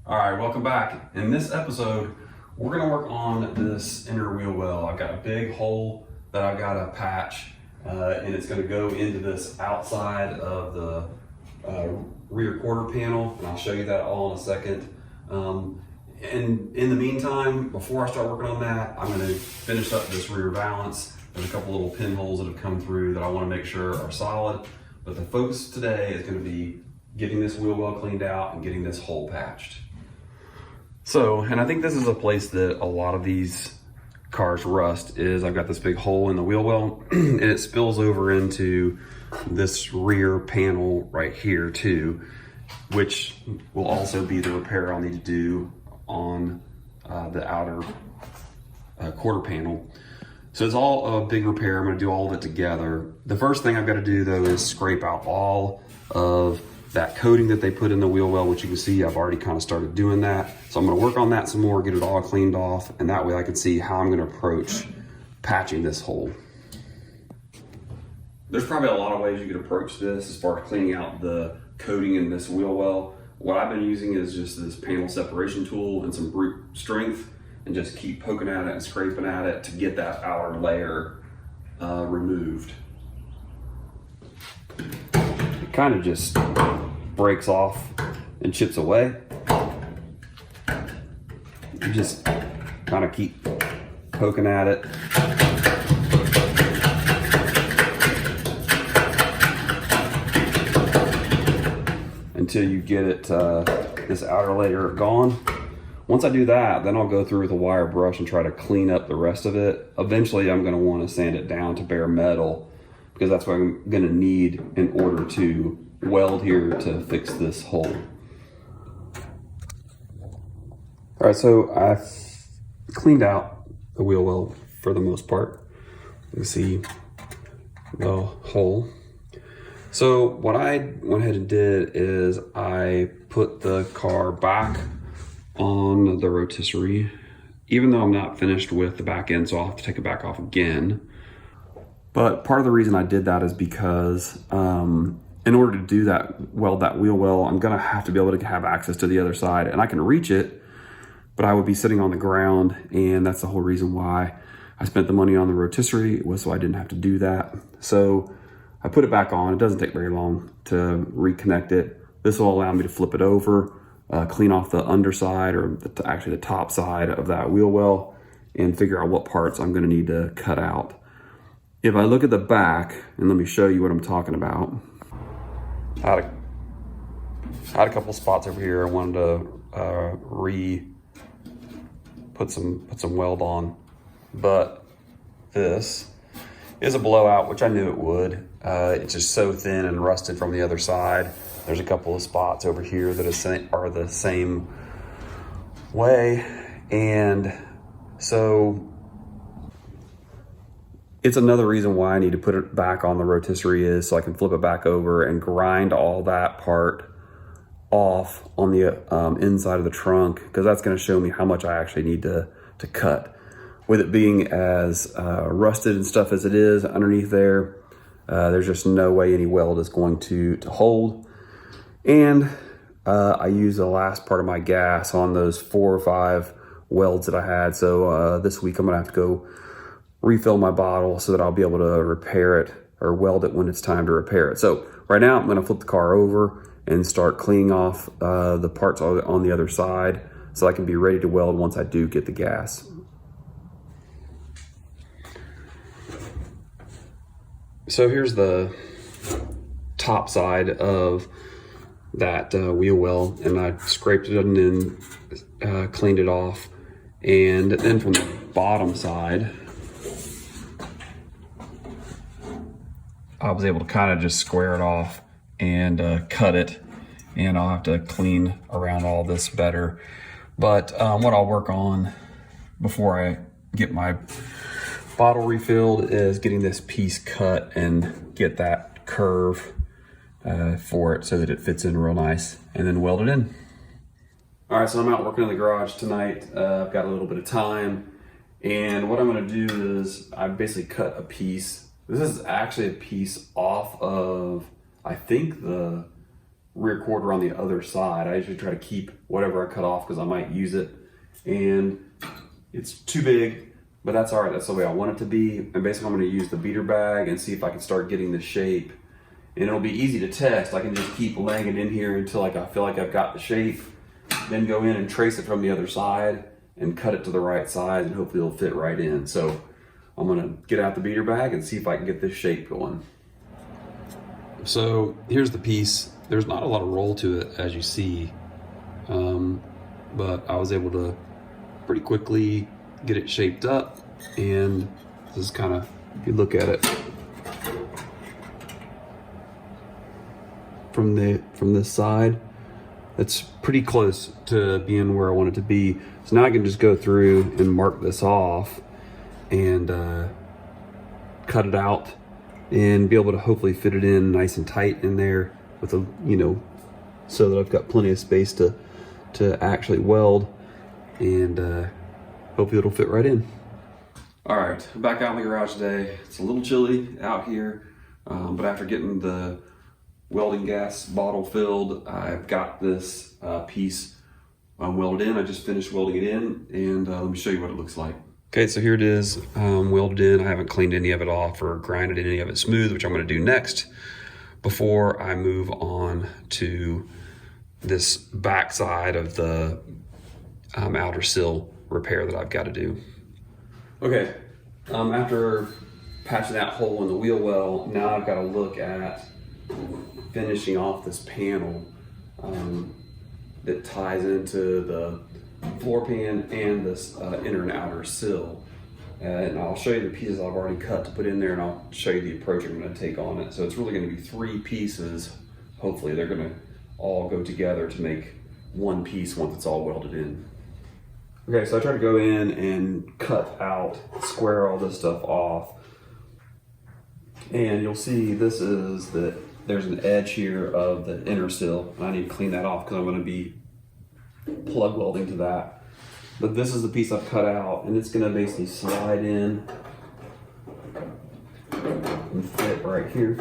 All right, welcome back. In this episode, we're gonna work on this inner wheel well. I've got a big hole that I've got to patch, and it's gonna go into this outside of the rear quarter panel, and I'll show you that all in a second. And in the meantime, before I start working on that, I'm gonna finish up this rear valance. There's a couple little pinholes that have come through that I wanna make sure are solid, but the focus today is gonna be getting this wheel well cleaned out and getting this hole patched. So, and I think this is a place that a lot of these cars rust is I've got this big hole in the wheel well and it spills over into this rear panel right here too, which will also be the repair I'll need to do on the outer quarter panel. So it's all a big repair. I'm gonna do all of it together. The first thing I've got to do though is scrape out all of that coating that they put in the wheel well, which you can see I've already kind of started doing that. So I'm gonna work on that some more, get it all cleaned off, and that way I can see how I'm gonna approach patching this hole. There's probably a lot of ways you could approach this as far as cleaning out the coating in this wheel well. What I've been using is just this panel separation tool and some brute strength, and just keep poking at it and scraping at it to get that outer layer removed. It kind of just breaks off and chips away. You just kind of keep poking at it. Until you get it, this outer layer gone. Once I do that, then I'll go through with a wire brush and try to clean up the rest of it. Eventually I'm gonna wanna sand it down to bare metal because that's what I'm gonna need in order to weld here to fix this hole. All right, so I've cleaned out the wheel well for the most part. You can see the hole. So what I went ahead and did is I put the car back on the rotisserie, even though I'm not finished with the back end, so I'll have to take it back off again. But part of the reason I did that is because in order to do that, weld that wheel well, I'm gonna have to be able to have access to the other side, and I can reach it, but I would be sitting on the ground, and that's the whole reason why I spent the money on the rotisserie, was so I didn't have to do that. So I put it back on. It doesn't take very long to reconnect it. This will allow me to flip it over, clean off the underside, or actually the top side of that wheel well, and figure out what parts I'm gonna need to cut out. If I look at the back, and let me show you what I'm talking about. I had a couple spots over here I wanted to put some weld on, but this is a blowout, which I knew it would. It's just so thin and rusted from the other side. There's a couple of spots over here that are the same way, and so it's another reason why I need to put it back on the rotisserie, is so I can flip it back over and grind all that part off on the inside of the trunk, because that's going to show me how much I actually need to cut. With it being as rusted and stuff as it is underneath there, there's just no way any weld is going to hold. And I used the last part of my gas on those 4 or 5 welds that I had. So this week I'm gonna have to go refill my bottle so that I'll be able to repair it or weld it when it's time to repair it. So right now I'm gonna flip the car over and start cleaning off the parts on the other side so I can be ready to weld once I do get the gas. So here's the top side of that wheel well, and I scraped it and then cleaned it off. And then from the bottom side, I was able to kind of just square it off and cut it, and I'll have to clean around all this better. But what I'll work on before I get my bottle refilled is getting this piece cut and get that curve for it so that it fits in real nice, and then weld it in. All right, so I'm out working in the garage tonight. I've got a little bit of time, and what I'm gonna do is I basically cut a piece. This is actually a piece off of, I think, the rear quarter on the other side. I usually try to keep whatever I cut off because I might use it. And it's too big, but that's all right. That's the way I want it to be. And basically I'm gonna use the beater bag and see if I can start getting the shape. And it'll be easy to test. I can just keep laying it in here until I feel like I've got the shape, then go in and trace it from the other side and cut it to the right size, and hopefully it'll fit right in. So I'm gonna get out the beater bag and see if I can get this shape going. So here's the piece. There's not a lot of roll to it, as you see, but I was able to pretty quickly get it shaped up. And this is kind of, if you look at it from this side, it's pretty close to being where I want it to be. So now I can just go through and mark this off and cut it out and be able to hopefully fit it in nice and tight in there with a, so that I've got plenty of space to actually weld, and hopefully it'll fit right in. All right, I'm back out in the garage today. It's a little chilly out here, but after getting the welding gas bottle filled, I've got this piece welded in. I just finished welding it in, and let me show you what it looks like. Okay, so here it is, welded in. I haven't cleaned any of it off or grinded any of it smooth, which I'm gonna do next before I move on to this back side of the outer sill repair that I've got to do. Okay, after patching that hole in the wheel well, now I've got to look at finishing off this panel that ties into the floor pan and this inner and outer sill. And I'll show you the pieces I've already cut to put in there, and I'll show you the approach I'm going to take on it. So it's really going to be 3 pieces. Hopefully they're going to all go together to make one piece once it's all welded in. Okay, so I tried to go in and cut out, square all this stuff off. And you'll see this is that there's an edge here of the inner sill. I need to clean that off because I'm going to be plug welding to that. But this is the piece I've cut out, and it's going to basically slide in and fit right here.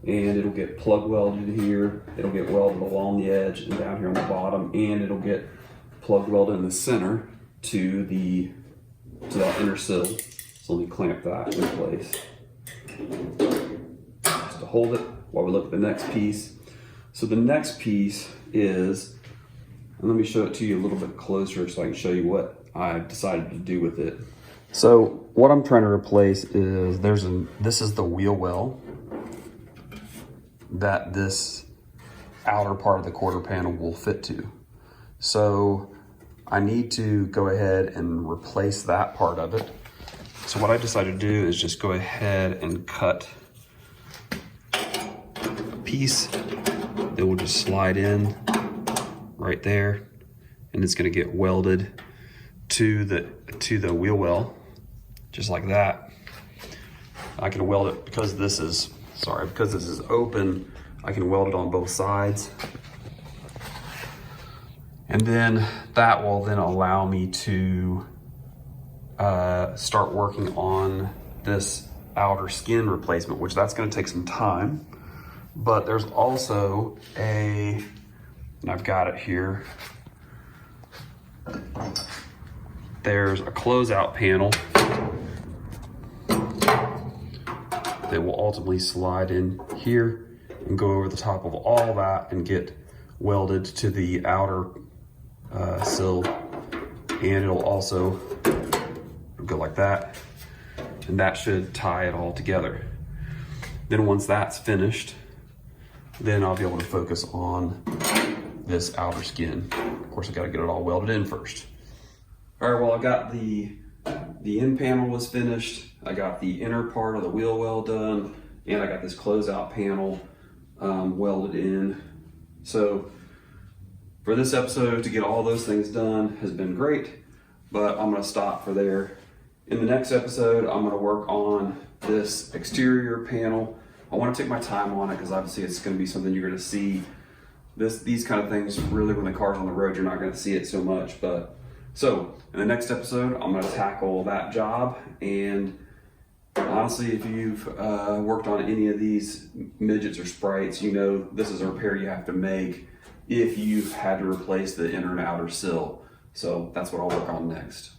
And it'll get plug welded here. It'll get welded along the edge and down here on the bottom, and it'll get plug welded in the center to that inner sill. So let me clamp that in place just to hold it while we look at the next piece. So the next piece is, and let me show it to you a little bit closer so I can show you what I've decided to do with it. So what I'm trying to replace is this is the wheel well that this outer part of the quarter panel will fit to. So I need to go ahead and replace that part of it. So what I decided to do is just go ahead and cut a piece that will just slide in right there, and it's going to get welded to the wheel well just like that. I can weld it because this is open. I can weld it on both sides, and then that will then allow me to start working on this outer skin replacement, which that's going to take some time. But there's also and I've got it here, there's a closeout panel that will ultimately slide in here and go over the top of all that and get welded to the outer sill, and it'll also go like that, and that should tie it all together. Then once that's finished, then I'll be able to focus on this outer skin. Of course, I got to get it all welded in first. All right, well, I got the end panel was finished. I got the inner part of the wheel well done, and I got this closeout panel welded in. So for this episode, to get all those things done has been great, but I'm gonna stop for there. In the next episode, I'm gonna work on this exterior panel. I wanna take my time on it because obviously it's gonna be something you're gonna see. These kind of things, really, when the car's on the road, you're not gonna see it so much. But so in the next episode, I'm gonna tackle that job and Honestly, if you've worked on any of these midgets or sprites, you know this is a repair you have to make if you've had to replace the inner and outer sill. So that's what I'll work on next.